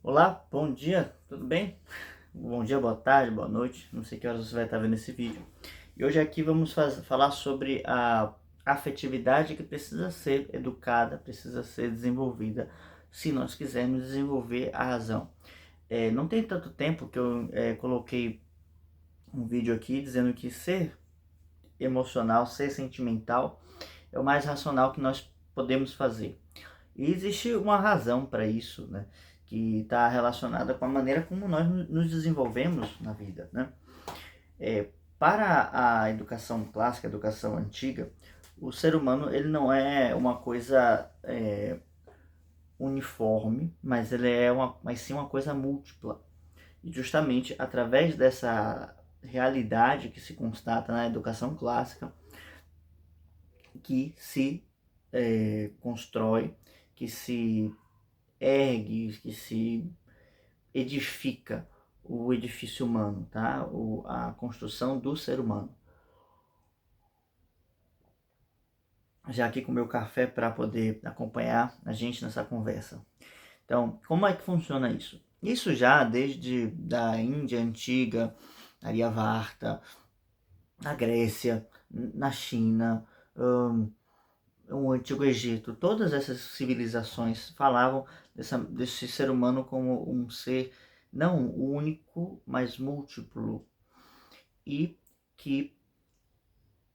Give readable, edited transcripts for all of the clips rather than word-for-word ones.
Olá, bom dia, tudo bem? Bom dia, boa tarde, boa noite, não sei que horas você vai estar vendo esse vídeo. E hoje aqui vamos falar sobre a afetividade que precisa ser educada, precisa ser desenvolvida, se nós quisermos desenvolver a razão. Não tem tanto tempo que eu coloquei um vídeo aqui dizendo que ser emocional, ser sentimental é o mais racional que nós podemos fazer. E existe uma razão para isso, né? Que está relacionada com a maneira como nós nos desenvolvemos na vida, né? Para a educação clássica, a educação antiga, o ser humano ele não é uma coisa uniforme, mas ele é mas sim uma coisa múltipla. E justamente através dessa realidade que se constata na educação clássica, que se constrói, que se ergue, que se edifica o edifício humano, tá? A construção do ser humano. Já aqui com o meu café para poder acompanhar a gente nessa conversa. Então, como é que funciona isso? Isso já desde da Índia antiga, Aryavarta, na Grécia, na China, o Antigo Egito, todas essas civilizações falavam desse ser humano como um ser não único, mas múltiplo, e que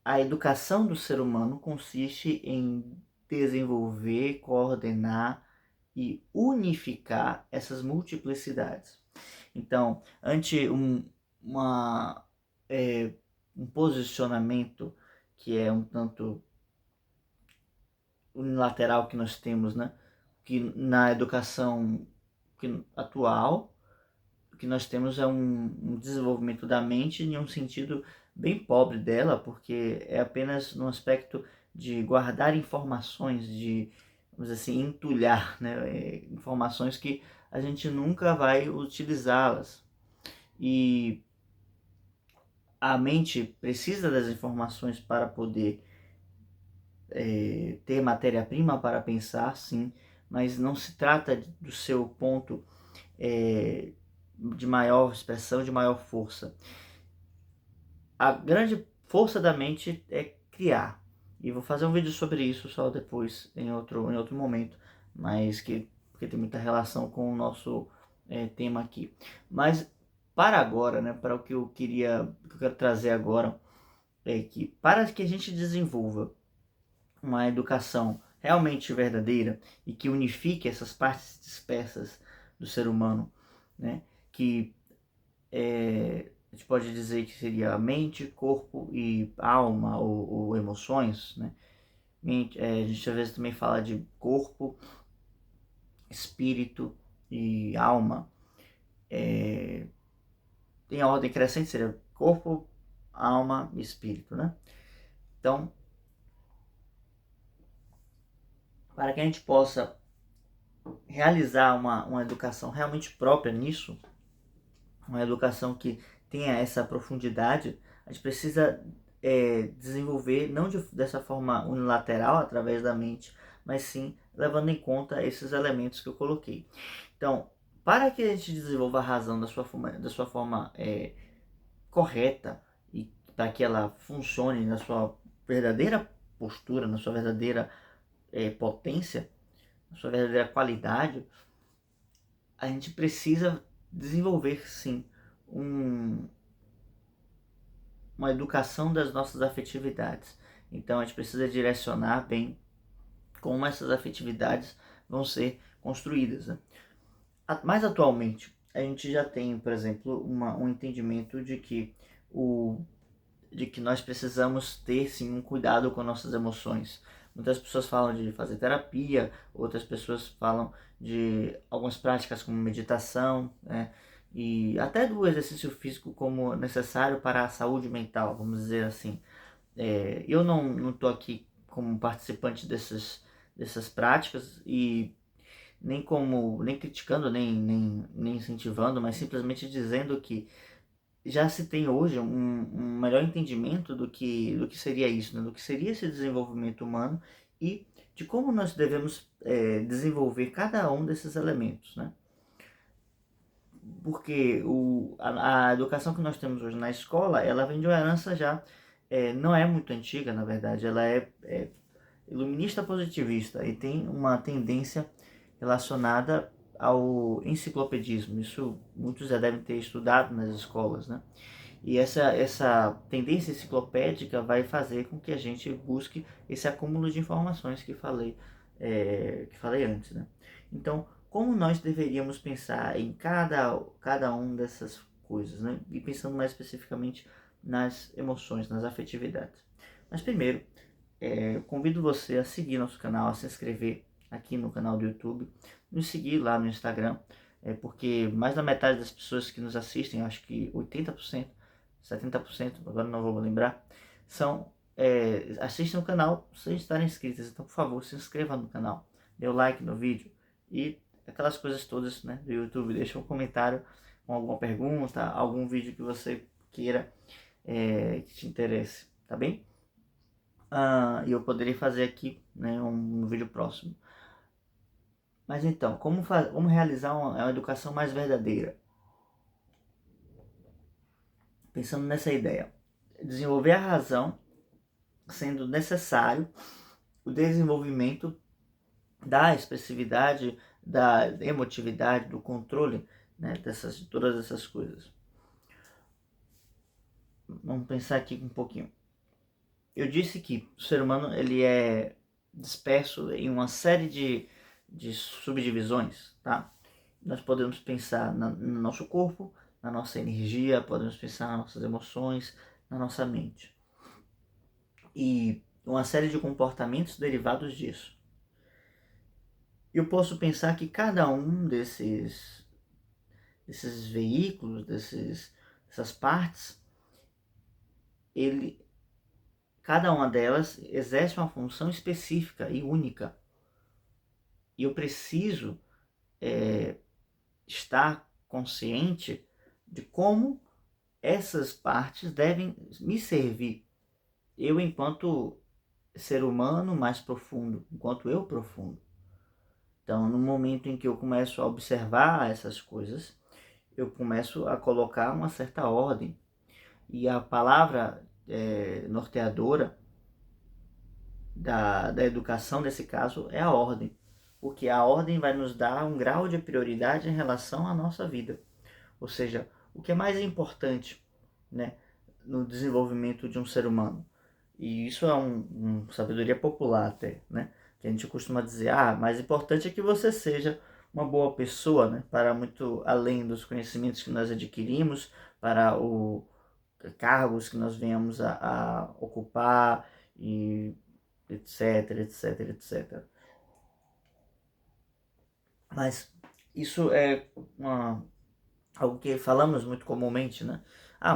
a educação do ser humano consiste em desenvolver, coordenar e unificar essas multiplicidades. Então, ante uma, um posicionamento que é um tanto unilateral que nós temos, né? Que na educação atual, o que nós temos é um desenvolvimento da mente em um sentido bem pobre dela, porque é apenas no aspecto de guardar informações, de, vamos dizer assim, entulhar, né? Informações que a gente nunca vai utilizá-las. E a mente precisa das informações para poder ter matéria-prima para pensar, sim, mas não se trata do seu ponto de maior expressão, de maior força. A grande força da mente é criar. E vou fazer um vídeo sobre isso só depois, em outro momento, mas porque tem muita relação com o nosso tema aqui. Mas para agora, né, para o que eu quero trazer agora, é que para que a gente desenvolva uma educação realmente verdadeira e que unifique essas partes dispersas do ser humano, né? Que a gente pode dizer que seria mente, corpo e alma ou emoções, né? A gente às vezes também fala de corpo, espírito e alma. Tem a ordem crescente, seria corpo, alma e espírito, né? Então, para que a gente possa realizar uma educação realmente própria nisso, uma educação que tenha essa profundidade, a gente precisa desenvolver não dessa forma unilateral, através da mente, mas sim levando em conta esses elementos que eu coloquei. Então, para que a gente desenvolva a razão da sua forma correta e para que ela funcione na sua verdadeira postura, na sua verdadeira potência, na sua verdadeira qualidade, a gente precisa desenvolver sim um, uma educação das nossas afetividades. Então a gente precisa direcionar bem como essas afetividades vão ser construídas, né? Mais atualmente, a gente já tem, por exemplo, um entendimento de que nós precisamos ter sim um cuidado com nossas emoções. Muitas pessoas falam de fazer terapia, outras pessoas falam de algumas práticas como meditação, né? E até do exercício físico como necessário para a saúde mental, vamos dizer assim. Eu não estou aqui como participante dessas práticas e nem criticando, nem incentivando, mas simplesmente dizendo que já se tem hoje um melhor entendimento do que seria isso, né? Do que seria esse desenvolvimento humano e de como nós devemos desenvolver cada um desses elementos, né? porque a educação que nós temos hoje na escola, ela vem de uma herança já, não é muito antiga, na verdade, ela é iluminista positivista e tem uma tendência relacionada ao enciclopedismo. Isso muitos já devem ter estudado nas escolas, né? E essa tendência enciclopédica vai fazer com que a gente busque esse acúmulo de informações que falei antes, né? Então, como nós deveríamos pensar em cada um dessas coisas, né? E pensando mais especificamente nas emoções, nas afetividades. Mas primeiro, convido você a seguir nosso canal, a se inscrever aqui no canal do YouTube, nos seguir lá no Instagram, porque mais da metade das pessoas que nos assistem, acho que 80%, 70%, agora não vou lembrar, assistem o canal sem estarem inscritas. Então, por favor, se inscreva no canal, dê o like no vídeo e aquelas coisas todas, né, do YouTube. Deixa um comentário com alguma pergunta, algum vídeo que você queira, que te interesse, tá bem? E eu poderia fazer aqui, né, um vídeo próximo. Mas então, como realizar uma educação mais verdadeira? Pensando nessa ideia, desenvolver a razão, sendo necessário o desenvolvimento da expressividade, da emotividade, do controle, né, de todas essas coisas. Vamos pensar aqui um pouquinho. Eu disse que o ser humano ele é disperso em uma série de subdivisões, tá? Nós podemos pensar no nosso corpo, na nossa energia, podemos pensar nas nossas emoções, na nossa mente. E uma série de comportamentos derivados disso. Eu posso pensar que cada um desses veículos, dessas partes, cada uma delas exerce uma função específica e única. E eu preciso estar consciente de como essas partes devem me servir. Eu, enquanto ser humano mais profundo, enquanto eu profundo. Então, no momento em que eu começo a observar essas coisas, eu começo a colocar uma certa ordem. E a palavra norteadora da educação, nesse caso, é a ordem. Porque a ordem vai nos dar um grau de prioridade em relação à nossa vida. Ou seja, o que é mais importante, né, no desenvolvimento de um ser humano. E isso é uma sabedoria popular até, né? Que a gente costuma dizer, mais importante é que você seja uma boa pessoa, né? Para muito além dos conhecimentos que nós adquirimos, para os cargos que nós venhamos a ocupar, e etc, etc, etc. Mas isso é algo que falamos muito comumente, né?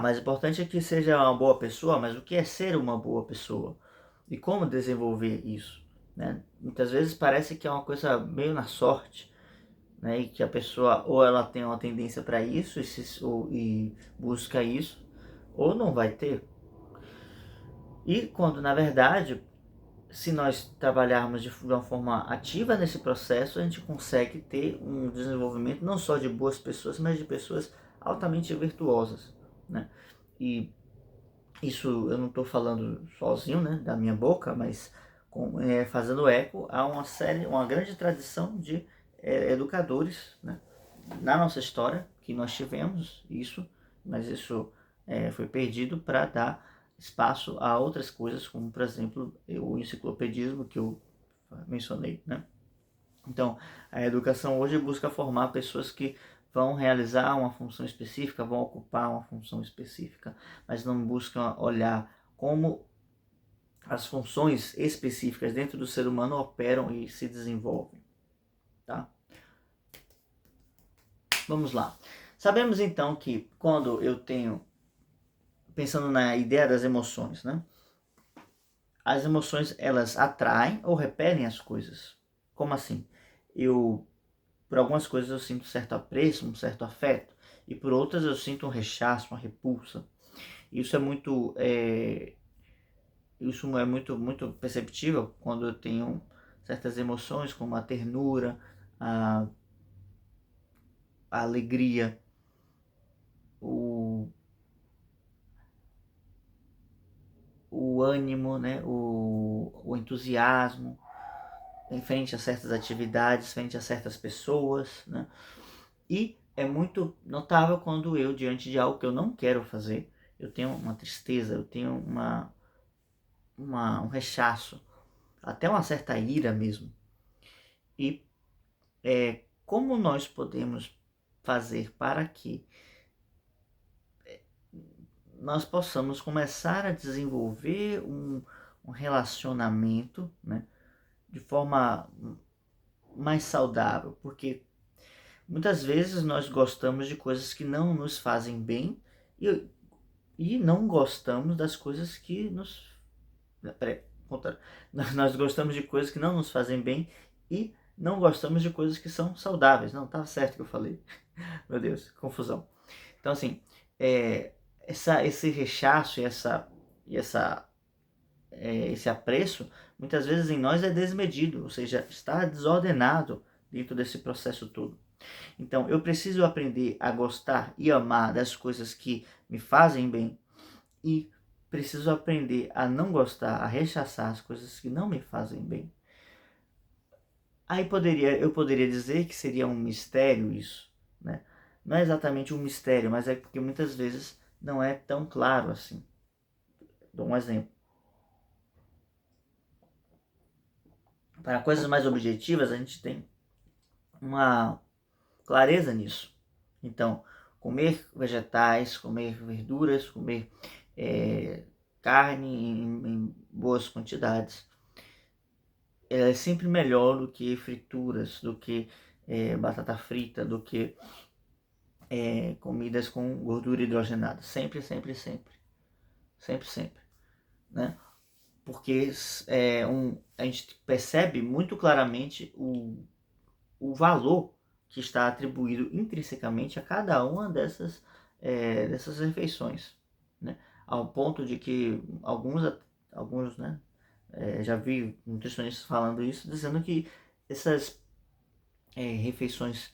Mas o importante é que seja uma boa pessoa, mas o que é ser uma boa pessoa? E como desenvolver isso, né? Muitas vezes parece que é uma coisa meio na sorte, né? E que a pessoa ou ela tem uma tendência para isso e busca isso, ou não vai ter. E quando, na verdade, se nós trabalharmos de uma forma ativa nesse processo, a gente consegue ter um desenvolvimento não só de boas pessoas, mas de pessoas altamente virtuosas, né? E isso eu não estou falando sozinho, né, da minha boca, mas fazendo eco a uma grande tradição de educadores, né, na nossa história, que nós tivemos isso, mas isso foi perdido para dar espaço a outras coisas, como por exemplo o enciclopedismo que eu mencionei, né? Então, a educação hoje busca formar pessoas que vão realizar uma função específica, vão ocupar uma função específica, mas não buscam olhar como as funções específicas dentro do ser humano operam e se desenvolvem, tá? Vamos lá. Sabemos então que quando eu tenho, pensando na ideia das emoções, né? As emoções, elas atraem ou repelem as coisas. Como assim? Por algumas coisas eu sinto certo apreço, um certo afeto, e por outras eu sinto um rechaço, uma repulsa. Isso é muito perceptível quando eu tenho certas emoções, como a ternura, a alegria, o ânimo, né, o entusiasmo em frente a certas atividades, frente a certas pessoas, né? E é muito notável quando eu, diante de algo que eu não quero fazer, eu tenho uma tristeza, eu tenho um rechaço, até uma certa ira mesmo. E como nós podemos fazer para que nós possamos começar a desenvolver um relacionamento, né, de forma mais saudável? Porque muitas vezes nós gostamos de coisas que não nos fazem bem e não gostamos das coisas que nos... Peraí, contrário. Nós gostamos de coisas que não nos fazem bem e não gostamos de coisas que são saudáveis. Não, estava certo que eu falei. Meu Deus, confusão. Então, assim, esse rechaço esse apreço, muitas vezes em nós é desmedido, ou seja, está desordenado dentro desse processo todo. Então, eu preciso aprender a gostar e amar das coisas que me fazem bem e preciso aprender a não gostar, a rechaçar as coisas que não me fazem bem. Aí eu poderia dizer que seria um mistério isso, né? Não é exatamente um mistério, mas é porque muitas vezes não é tão claro assim. Dou um exemplo. Para coisas mais objetivas, a gente tem uma clareza nisso. Então, comer vegetais, comer verduras, comer carne em boas quantidades é sempre melhor do que frituras, do que batata frita, do que comidas com gordura hidrogenada. Sempre, sempre, sempre. Sempre, sempre. Né? Porque a gente percebe muito claramente o valor que está atribuído intrinsecamente a cada uma dessas refeições, né? Ao ponto de que alguns, né, já vi nutricionistas falando isso, dizendo que essas refeições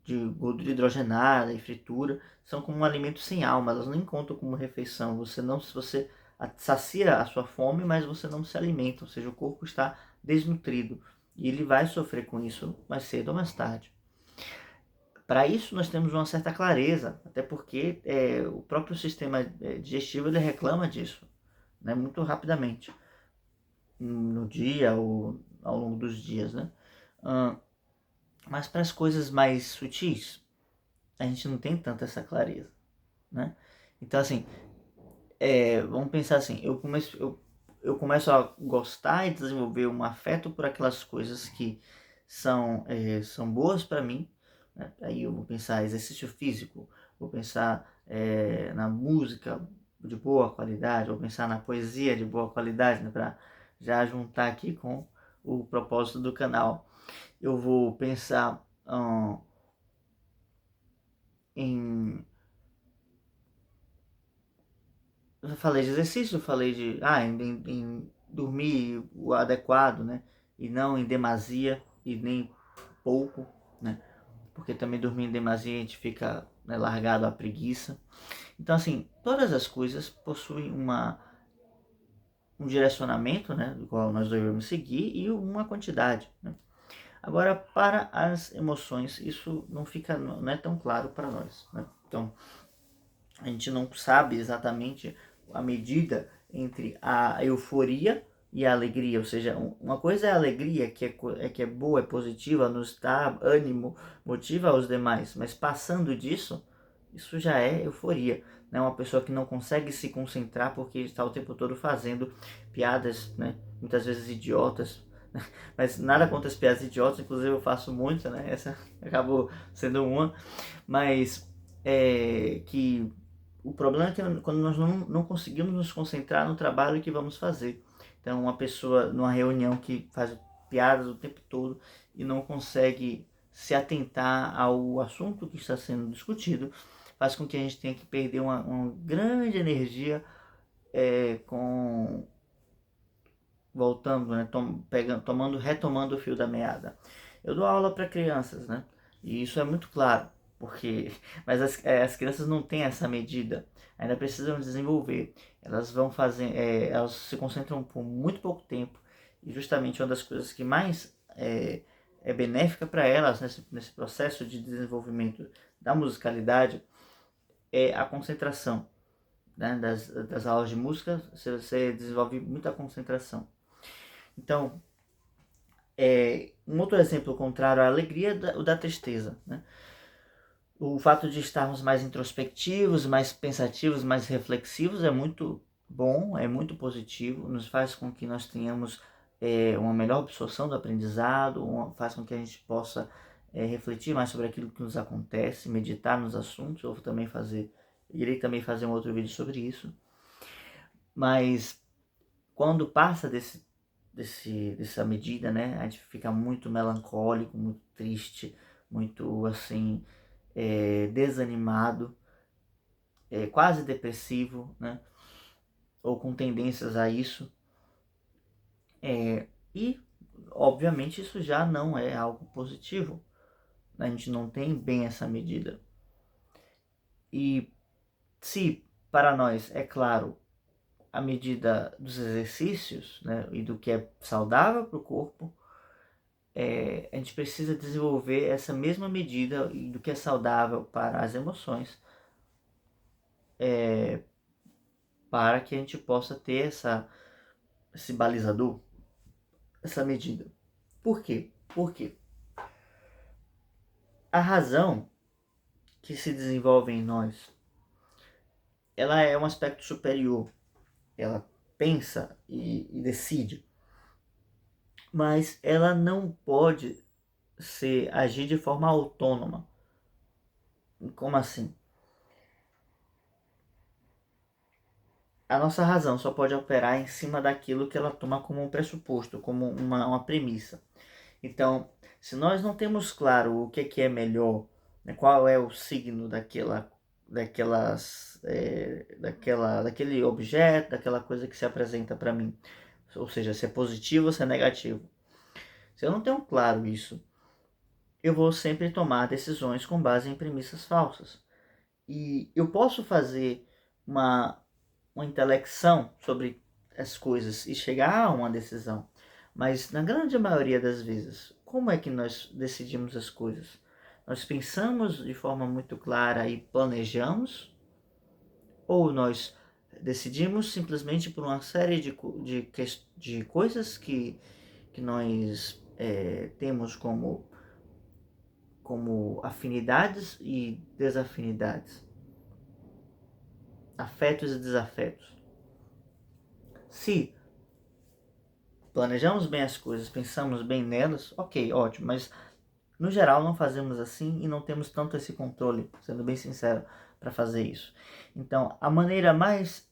de gordura hidrogenada e fritura são como um alimento sem alma, elas nem contam como refeição. Você sacia a sua fome, mas você não se alimenta, ou seja, o corpo está desnutrido e ele vai sofrer com isso mais cedo ou mais tarde. Para isso nós temos uma certa clareza, até porque o próprio sistema digestivo ele reclama disso, né, muito rapidamente, no dia ou ao longo dos dias, né? Mas para as coisas mais sutis, a gente não tem tanta essa clareza, né? Então, assim, vamos pensar assim, eu começo a gostar e desenvolver um afeto por aquelas coisas que são boas para mim, né? Aí eu vou pensar exercício físico, vou pensar na música de boa qualidade, vou pensar na poesia de boa qualidade, né? Para já juntar aqui com o propósito do canal. Eu vou pensar em... Eu falei de exercício, eu falei em dormir o adequado, né? E não em demasia e nem pouco, né? Porque também dormir em demasia a gente fica, né, largado à preguiça. Então, assim, todas as coisas possuem um direcionamento, né? Do qual nós devemos seguir e uma quantidade, né? Agora, para as emoções, isso não é tão claro para nós, né? Então, a gente não sabe exatamente a medida entre a euforia e a alegria, ou seja, uma coisa é a alegria, que é boa, é positiva, nos dá ânimo, motiva os demais, mas passando disso, isso já é euforia, né? Uma pessoa que não consegue se concentrar porque está o tempo todo fazendo piadas, né? Muitas vezes idiotas, mas nada contra as piadas idiotas, inclusive eu faço muito, né? Essa acabou sendo uma, mas que o problema é que quando nós não conseguimos nos concentrar no trabalho que vamos fazer. Então, uma pessoa numa reunião que faz piadas o tempo todo e não consegue se atentar ao assunto que está sendo discutido, faz com que a gente tenha que perder uma grande energia voltando, né, retomando o fio da meada. Eu dou aula para crianças, né? E isso é muito claro, mas as crianças não têm essa medida, ainda precisam desenvolver. Elas vão fazer, elas se concentram por muito pouco tempo, e justamente uma das coisas que mais é benéfica para elas nesse processo de desenvolvimento da musicalidade é a concentração, né? Das aulas de música, você desenvolve muita concentração. Então, um outro exemplo contrário à alegria é o da tristeza, né? O fato de estarmos mais introspectivos, mais pensativos, mais reflexivos é muito bom, é muito positivo, nos faz com que nós tenhamos uma melhor absorção do aprendizado, faz com que a gente possa refletir mais sobre aquilo que nos acontece, meditar nos assuntos. Irei também fazer um outro vídeo sobre isso. Mas quando passa dessa medida, né, a gente fica muito melancólico, muito triste, muito assim, desanimado, quase depressivo, né, ou com tendências a isso. E, obviamente, isso já não é algo positivo. A gente não tem bem essa medida. E se, para nós, é claro, a medida dos exercícios, né, e do que é saudável para o corpo, a gente precisa desenvolver essa mesma medida do que é saudável para as emoções, para que a gente possa ter esse balizador, essa medida. Por quê? Porque a razão que se desenvolve em nós, ela é um aspecto superior. Ela pensa e decide, mas ela não pode agir de forma autônoma. Como assim? A nossa razão só pode operar em cima daquilo que ela toma como um pressuposto, como uma premissa. Então, se nós não temos claro o que é melhor, né, qual é o signo daquele objeto, daquela coisa que se apresenta para mim, ou seja, se é positivo ou se é negativo. Se eu não tenho claro isso, eu vou sempre tomar decisões com base em premissas falsas. E eu posso fazer uma intelecção sobre as coisas e chegar a uma decisão, mas na grande maioria das vezes, como é que nós decidimos as coisas? Nós pensamos de forma muito clara e planejamos, ou nós decidimos simplesmente por uma série de coisas que nós temos como afinidades e desafinidades, afetos e desafetos. Se planejamos bem as coisas, pensamos bem nelas, ok, ótimo, mas no geral não fazemos assim e não temos tanto esse controle, sendo bem sincero, para fazer isso. Então, a maneira mais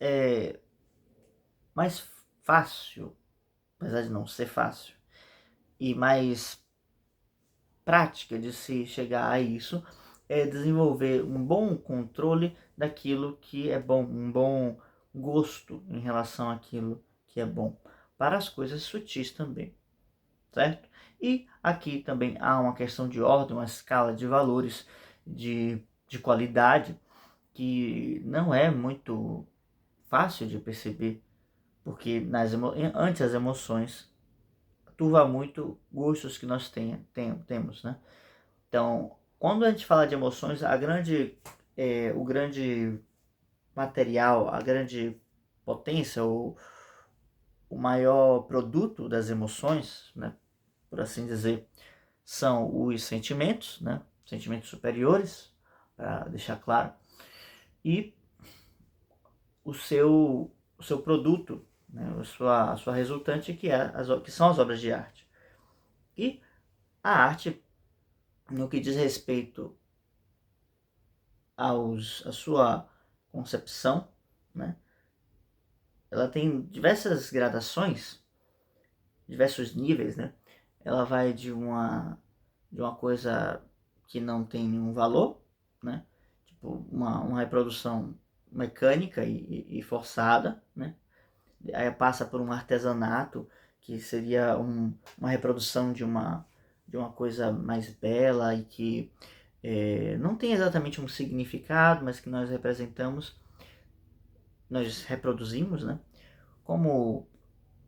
fácil, apesar de não ser fácil, e mais prática de se chegar a isso, é desenvolver um bom controle daquilo que é bom, um bom gosto em relação àquilo que é bom, para as coisas sutis também, certo? E aqui também há uma questão de ordem, uma escala de valores, de qualidade, que não é muito fácil de perceber, porque antes as emoções turva muito gostos que nós temos, né? Então, quando a gente fala de emoções, o grande material, a grande potência, o maior produto das emoções, né, por assim dizer, são os sentimentos, né, sentimentos superiores, para deixar claro, e o seu produto, né, a sua resultante, que são as obras de arte. E a arte, no que diz respeito a sua concepção, né, ela tem diversas gradações, diversos níveis, né? Ela vai de uma coisa que não tem nenhum valor, né? Tipo uma reprodução mecânica e forçada, né? Aí passa por um artesanato, que seria uma reprodução de uma coisa mais bela e que não tem exatamente um significado, mas que nós representamos, nós reproduzimos, né? Como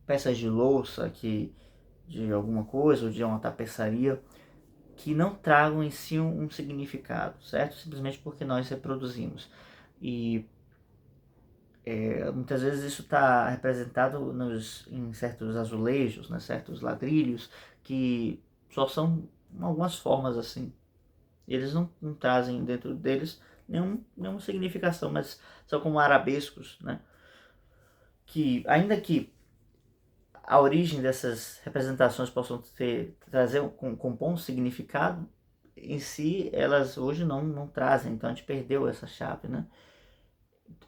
peças de louça, de alguma coisa, ou de uma tapeçaria, que não tragam em si um significado, certo? Simplesmente porque nós reproduzimos. E muitas vezes isso está representado em certos azulejos, né? Certos ladrilhos, que só são algumas formas assim. Eles não trazem dentro deles nenhuma significação, mas são como arabescos, né? Que, ainda que a origem dessas representações possam trazer compor um significado, em si elas hoje não trazem, então a gente perdeu essa chave, né?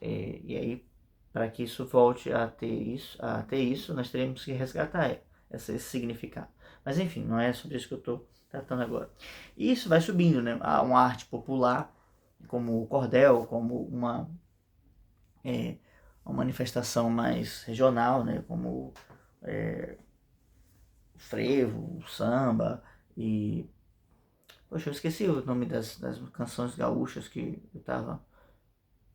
E aí, para que isso volte a ter isso, nós teremos que resgatar esse significado. Mas enfim, não é sobre isso que eu estou tratando agora. E isso vai subindo, né? A uma arte popular, como o cordel, como uma manifestação mais regional, né? Como o frevo, o samba e... Poxa, eu esqueci o nome das canções gaúchas que eu tava...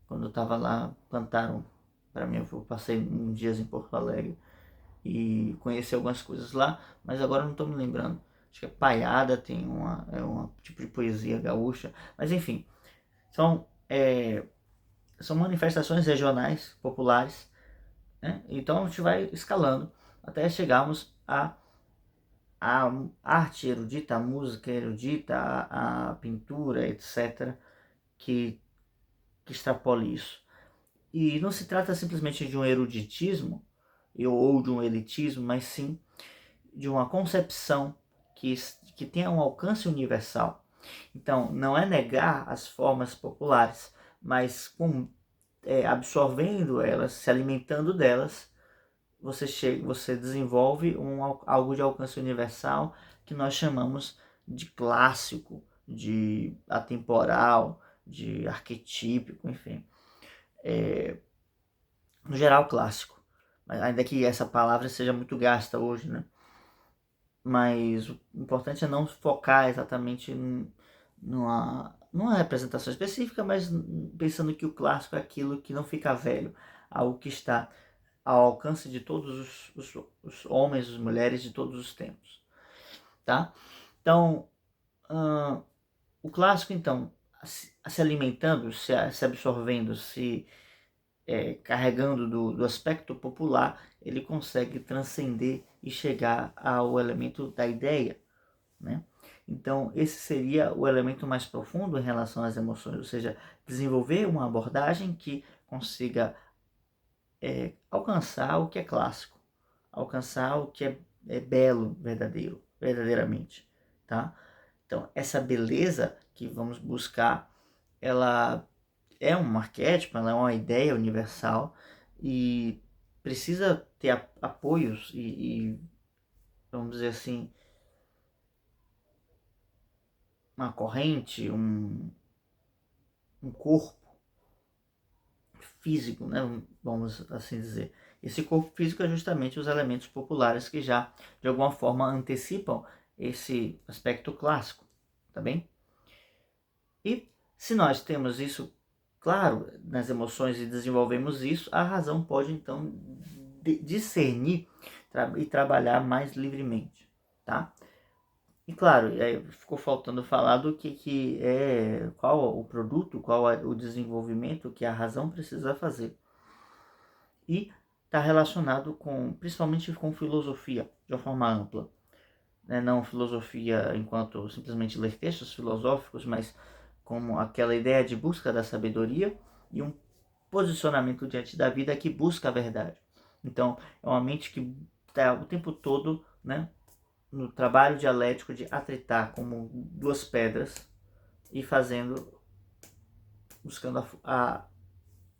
Quando eu tava lá, cantaram para mim. Eu passei uns dias em Porto Alegre e conheci algumas coisas lá, mas agora não estou me lembrando. Acho que a Paiada tem um tipo de poesia gaúcha, mas enfim, são, são manifestações regionais, populares, né? Então a gente vai escalando até chegarmos a arte erudita, a música erudita, a pintura, etc., que, que extrapole isso. E não se trata simplesmente de um eruditismo ou de um elitismo, mas sim de uma concepção que tenha um alcance universal. Então, não é negar as formas populares, mas absorvendo elas, se alimentando delas, você desenvolve algo de alcance universal que nós chamamos de clássico, de atemporal, de arquetípico, enfim. No geral, clássico. Ainda que essa palavra seja muito gasta hoje, né? Mas o importante é não focar exatamente numa representação específica, mas pensando que o clássico é aquilo que não fica velho, algo que está ao alcance de todos os homens, as mulheres de todos os tempos, tá? Então, o clássico, então, se alimentando, se absorvendo, carregando do aspecto popular, ele consegue transcender e chegar ao elemento da ideia, né? Então, esse seria o elemento mais profundo em relação às emoções, ou seja, desenvolver uma abordagem que consiga alcançar o que é clássico, alcançar o que é belo, verdadeiramente, tá? Então, essa beleza que vamos buscar, ela é um arquétipo, ela é uma ideia universal e precisa ter apoios vamos dizer assim, uma corrente, um corpo físico, né? Vamos assim dizer. Esse corpo físico é justamente os elementos populares que já, de alguma forma, antecipam esse aspecto clássico, tá bem? E se nós temos isso claro nas emoções e desenvolvemos isso, a razão pode então discernir e trabalhar mais livremente, tá? E claro, aí ficou faltando falar do qual o produto, qual é o desenvolvimento que a razão precisa fazer. E está relacionado principalmente com filosofia, de uma forma ampla. Não filosofia enquanto simplesmente ler textos filosóficos, mas como aquela ideia de busca da sabedoria e um posicionamento diante da vida que busca a verdade. Então, é uma mente que está o tempo todo, né, no trabalho dialético de atritar como duas pedras e buscando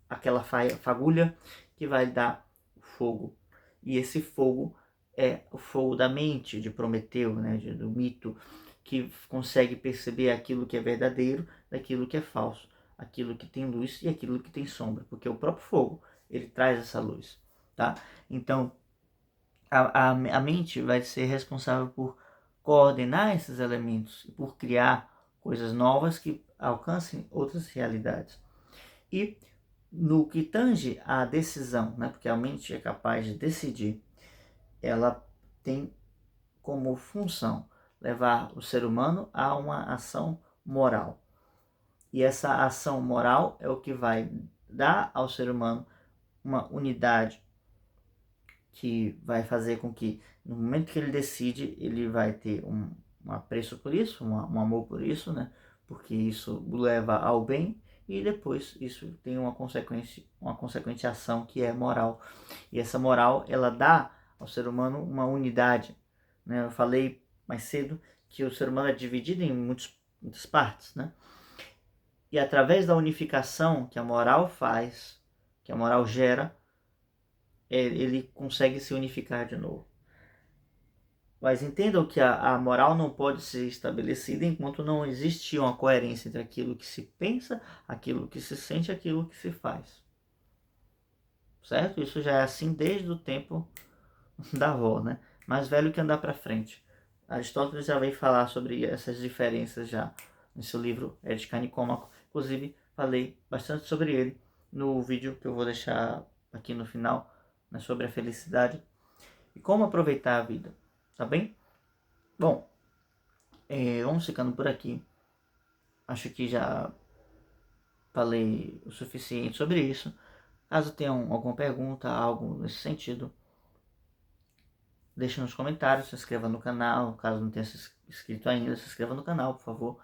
aquela fagulha que vai dar o fogo. E esse fogo é o fogo da mente de Prometeu, né, do mito, que consegue perceber aquilo que é verdadeiro daquilo que é falso, aquilo que tem luz e aquilo que tem sombra, porque o próprio fogo, ele traz essa luz, tá? Então, a mente vai ser responsável por coordenar esses elementos, por criar coisas novas que alcancem outras realidades. E no que tange à decisão, né, porque a mente é capaz de decidir, ela tem como função levar o ser humano a uma ação moral. E essa ação moral é o que vai dar ao ser humano uma unidade que vai fazer com que, no momento que ele decide, ele vai ter um apreço por isso, um amor por isso, né? Porque isso o leva ao bem, e depois isso tem uma consequente ação que é moral. E essa moral, ela dá ao ser humano uma unidade, né? Eu falei mais cedo que o ser humano é dividido em muitas partes, né? E através da unificação que a moral faz, que a moral gera, ele consegue se unificar de novo. Mas entendam que a moral não pode ser estabelecida enquanto não existe uma coerência entre aquilo que se pensa, aquilo que se sente e aquilo que se faz. Certo? Isso já é assim desde o tempo da avó, né? Mais velho que andar para frente. Aristóteles já veio falar sobre essas diferenças já no seu livro Ética Nicômaco. Inclusive, falei bastante sobre ele no vídeo que eu vou deixar aqui no final, né, sobre a felicidade e como aproveitar a vida, tá bem? Bom, vamos ficando por aqui. Acho que já falei o suficiente sobre isso. Caso tenham alguma pergunta, algo nesse sentido, deixe nos comentários, se inscreva no canal. Caso não tenha se inscrito ainda, se inscreva no canal, por favor.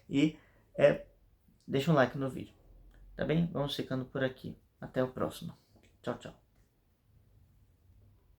E deixe um like no vídeo, tá bem? Vamos ficando por aqui. Até o próximo. Tchau, tchau.